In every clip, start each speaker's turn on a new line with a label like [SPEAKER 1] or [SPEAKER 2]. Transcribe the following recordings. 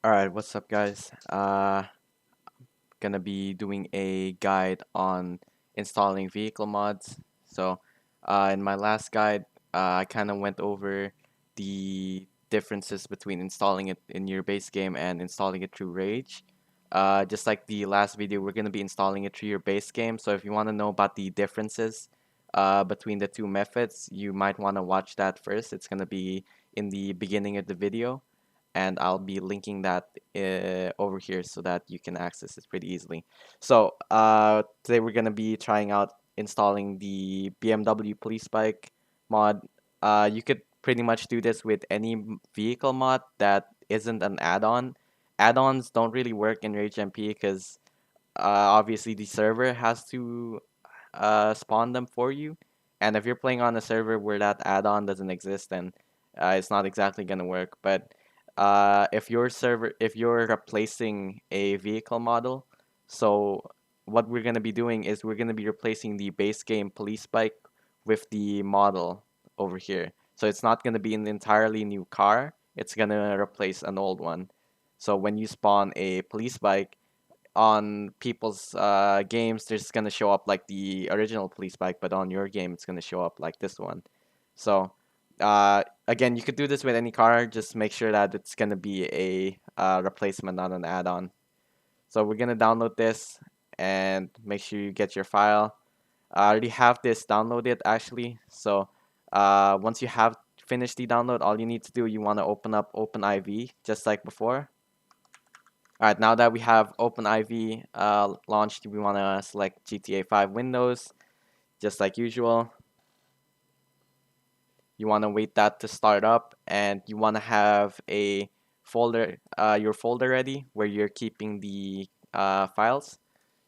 [SPEAKER 1] Alright, what's up guys? Gonna be doing a guide on installing vehicle mods. In my last guide, I kind of went over the differences between installing it in your base game and installing it through Rage. Just like the last video, we're gonna be installing it through your base game. So if you want to know about the differences between the two methods, you might want to watch that first. It's gonna be in the beginning of the video, and I'll be linking that over here so that you can access it pretty easily. Today we're gonna be trying out installing the BMW police bike mod. You could pretty much do this with any vehicle mod that isn't an add-on. Add-ons don't really work in RageMP because obviously the server has to spawn them for you, and if you're playing on a server where that add-on doesn't exist, then it's not exactly gonna work. But if you're replacing a vehicle model, so what we're gonna be doing is we're gonna be replacing the base game police bike with the model over here. So it's not gonna be an entirely new car. It's gonna replace an old one. So when you spawn a police bike on people's games, there's gonna show up like the original police bike, but on your game, it's gonna show up like this one. So again, you could do this with any car. Just make sure that it's gonna be a replacement, not an add-on. So we're gonna download this and make sure you get your file. I already have this downloaded actually. So once you have finished the download, all you need to do, you want to open up OpenIV just like before. Alright, now that we have OpenIV launched, we want to select GTA 5 Windows, just like usual. You want to wait that to start up, and you want to have a folder, your folder ready where you're keeping the files.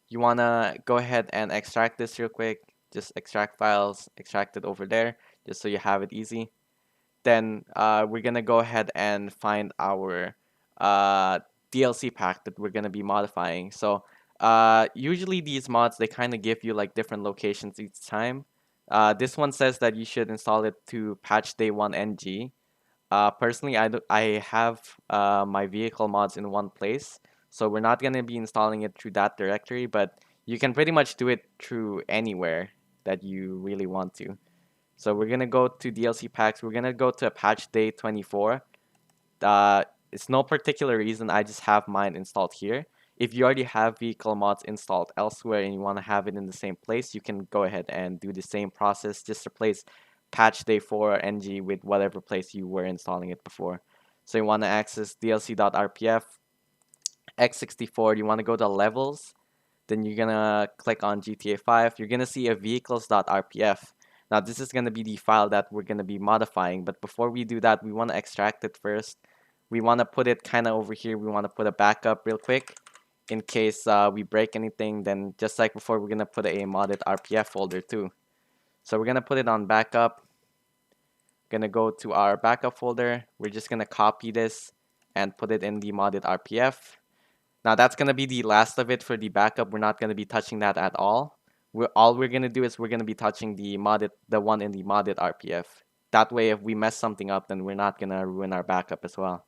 [SPEAKER 1] You want to go ahead and extract this real quick. Just extract files, extract it over there, just so you have it easy. Then we're gonna go ahead and find our DLC pack that we're gonna be modifying. So usually these mods, they kind of give you like different locations each time. This one says that you should install it to patch day 1 ng. Personally, I have my vehicle mods in one place, so we're not gonna be installing it through that directory, but you can pretty much do it through anywhere that you really want to. So we're gonna go to DLC packs. We're gonna go to patch day 24. It's no particular reason. I just have mine installed here. If you already have vehicle mods installed elsewhere and you want to have it in the same place, you can go ahead and do the same process. Just replace patch day 4 ng with whatever place you were installing it before. So you want to access dlc.rpf, x64. You want to go to levels. Then you're gonna click on GTA 5. You're gonna see a vehicles.rpf. Now this is gonna be the file that we're gonna be modifying, but before we do that, we want to extract it first. We want to put it kind of over here. We want to put a backup real quick in case we break anything. Then just like before, we're gonna put a modded RPF folder too. So we're gonna put it on backup. Gonna go to our backup folder. We're just gonna copy this and put it in the modded RPF. Now that's gonna be the last of it for the backup. We're not gonna be touching that at all. All we're gonna do is we're gonna be touching the one in the modded RPF. That way, if we mess something up, then we're not gonna ruin our backup as well.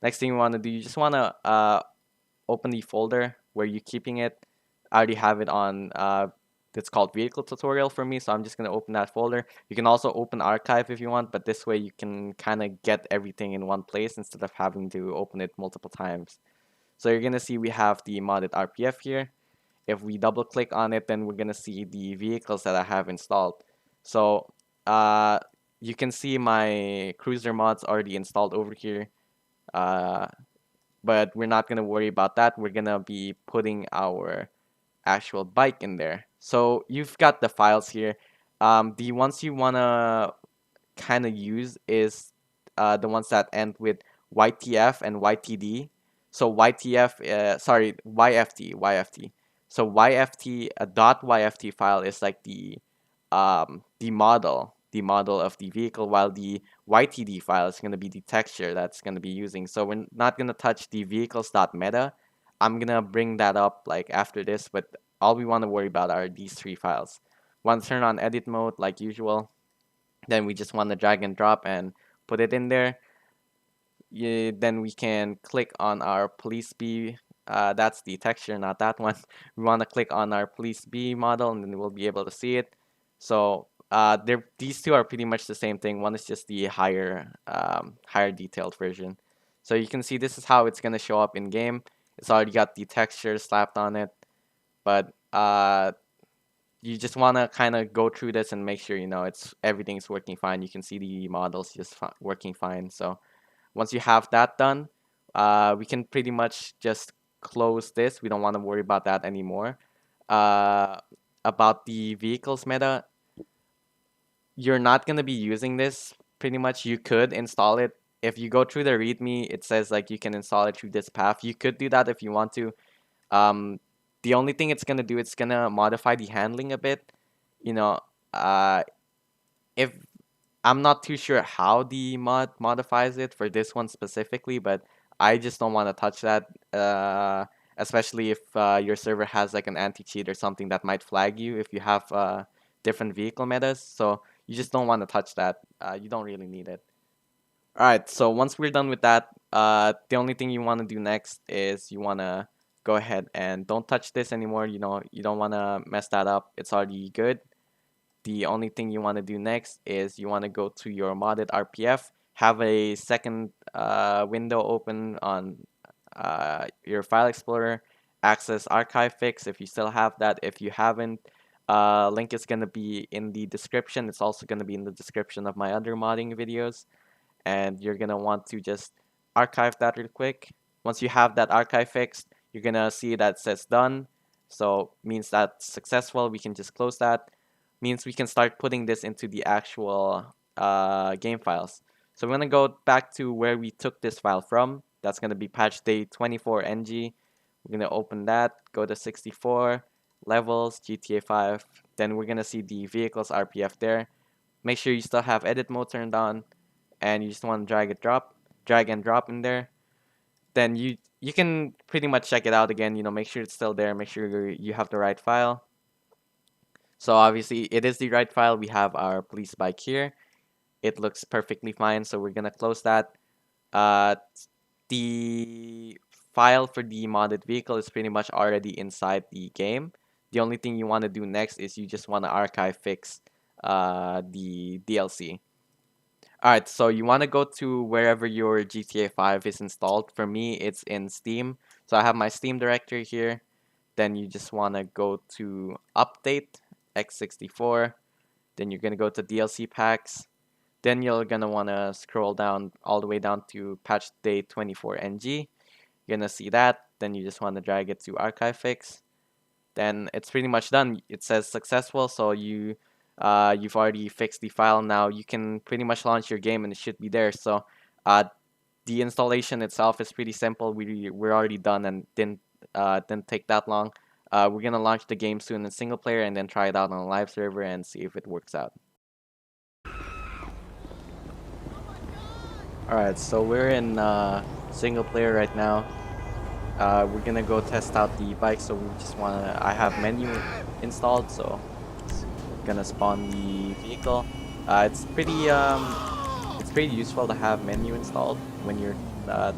[SPEAKER 1] Next thing you want to do, you just want to open the folder where you're keeping it. I already have it on. It's called vehicle tutorial for me, so I'm just gonna open that folder. You can also open archive if you want, but this way you can kind of get everything in one place instead of having to open it multiple times. So you're gonna see we have the modded RPF here. If we double click on it, then we're gonna see the vehicles that I have installed. So you can see my cruiser mods already installed over here. But we're not gonna worry about that. We're gonna be putting our actual bike in there. So you've got the files here. The ones you wanna kind of use is the ones that end with YTF and YTD. So YFT. So YFT, a .yft file is like the model of the vehicle, while the YTD file is going to be the texture that's going to be using. So we're not going to touch the vehicles.meta. I'm going to bring that up like after this, but all we want to worry about are these three files. Want to turn on edit mode like usual. Then we just want to drag and drop and put it in there. then we can click on our police B. That's the texture, not that one. We want to click on our police B model, and then we'll be able to see it. So these two are pretty much the same thing. One is just the higher detailed version. So you can see this is how it's gonna show up in game. It's already got the texture slapped on it, but you just want to kind of go through this and make sure everything's working fine. You can see the models just working fine. So once you have that done, we can pretty much just close this. We don't want to worry about that anymore. About the vehicles meta, you're not going to be using this. Pretty much you could install it. If you go through the README, it says like you can install it through this path. You could do that if you want to. Um, the only thing it's gonna do, it's gonna modify the handling a bit. You know, if I'm not too sure how the mod modifies it for this one specifically, but I just don't want to touch that. Especially if your server has like an anti-cheat or something that might flag you if you have different vehicle metas. So you just don't want to touch that. You don't really need it. All right, so once we're done with that, the only thing you want to do next is you want to go ahead and don't touch this anymore. You don't want to mess that up. It's already good. The only thing you want to do next is you want to go to your modded RPF, have a second window open on your file explorer, access archive fix if you still have that. If you haven't, link is going to be in the description. It's also going to be in the description of my other modding videos, and you're gonna want to just archive that real quick. Once you have that archive fixed, you're gonna see that says done. So means that's successful. We can just close that. Means we can start putting this into the actual game files. So we're gonna go back to where we took this file from. That's gonna be patch day 24ng. We're gonna open that, go to 64, levels, GTA 5. Then we're gonna see the vehicles RPF there. Make sure you still have edit mode turned on, and you just want to drag and drop in there. Then you can pretty much check it out again. Make sure it's still there. Make sure you have the right file. So obviously it is the right file. We have our police bike here. It looks perfectly fine. So we're gonna close that. Uh, the file for the modded vehicle is pretty much already inside the game. The only thing you want to do next is you just want to archive fix the DLC. Alright, so you want to go to wherever your GTA 5 is installed. For me, it's in Steam. So I have my Steam directory here. Then you just want to go to Update, x64. Then you're going to go to DLC packs. Then you're going to want to scroll down all the way down to patch day 24ng. You're going to see that. Then you just want to drag it to archive fix. Then it's pretty much done. It says successful, so you've already fixed the file. Now you can pretty much launch your game and it should be there. So the installation itself is pretty simple. We're already done and didn't take that long. We're gonna launch the game soon in single player and then try it out on a live server and see if it works out. Alright, so we're in single player right now. We're gonna go test out the bike, so we just wanna. I have menu installed, so we're gonna spawn the vehicle. It's pretty useful to have menu installed when you're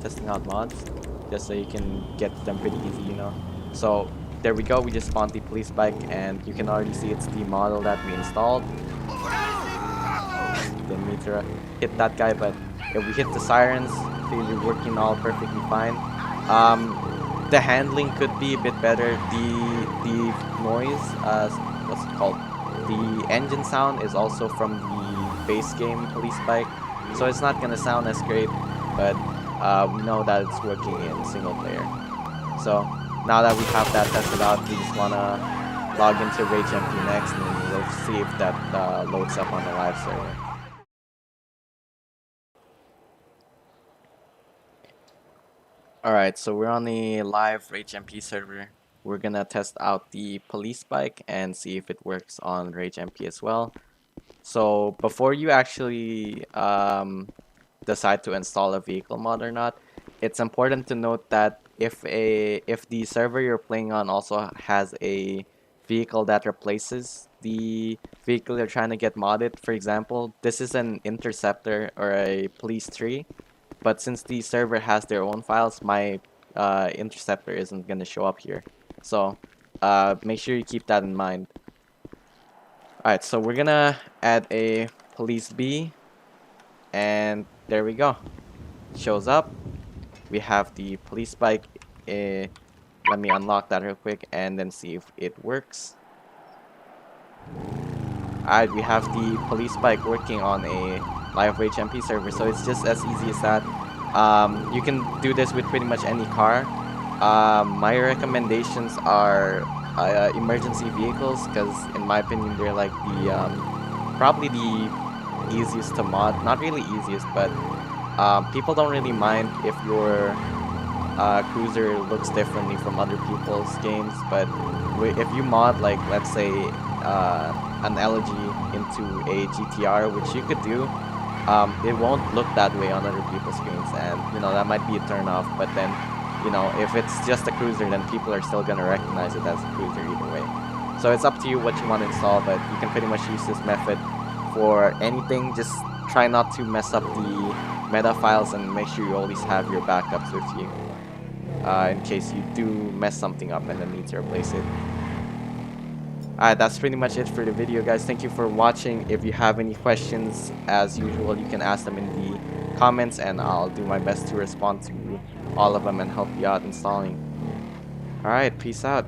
[SPEAKER 1] testing out mods, just so you can get them pretty easy. So there we go. We just spawned the police bike, and you can already see it's the model that we installed. Didn't mean to hit that guy, but if we hit the sirens, clearly working all perfectly fine. The handling could be a bit better. The noise, what's it called? The engine sound is also from the base game police bike, so it's not gonna sound as great, but we know that it's working in single player. So now that we have that tested out, we just wanna log into RageMP next, and we'll see if that loads up on the live server. Alright, so we're on the live RageMP server. We're gonna test out the police bike and see if it works on RageMP as well. So before you actually decide to install a vehicle mod or not, it's important to note that if the server you're playing on also has a vehicle that replaces the vehicle you're trying to get modded, for example, this is an interceptor or a police tree. but since the server has their own files, my interceptor isn't gonna show up here. So make sure you keep that in mind. Alright, so we're gonna add a police B, and there we go. Shows up. We have the police bike. Let me unlock that real quick and then see if it works. Alright, we have the police bike working on a live RAGEMP server, so it's just as easy as that. You can do this with pretty much any car. My recommendations are emergency vehicles, because in my opinion they're like the probably the easiest to mod. Not really easiest, but people don't really mind if your cruiser looks differently from other people's games, but if you mod, like, let's say an LG into a GTR, which you could do, it won't look that way on other people's screens, and that might be a turn off. But then if it's just a cruiser, then people are still gonna recognize it as a cruiser either way. So it's up to you what you want to install, but you can pretty much use this method for anything. Just try not to mess up the meta files, and make sure you always have your backups with you in case you do mess something up and then need to replace it. Alright, that's pretty much it for the video, guys. Thank you for watching. If you have any questions, as usual, you can ask them in the comments, and I'll do my best to respond to all of them and help you out installing. Alright, peace out.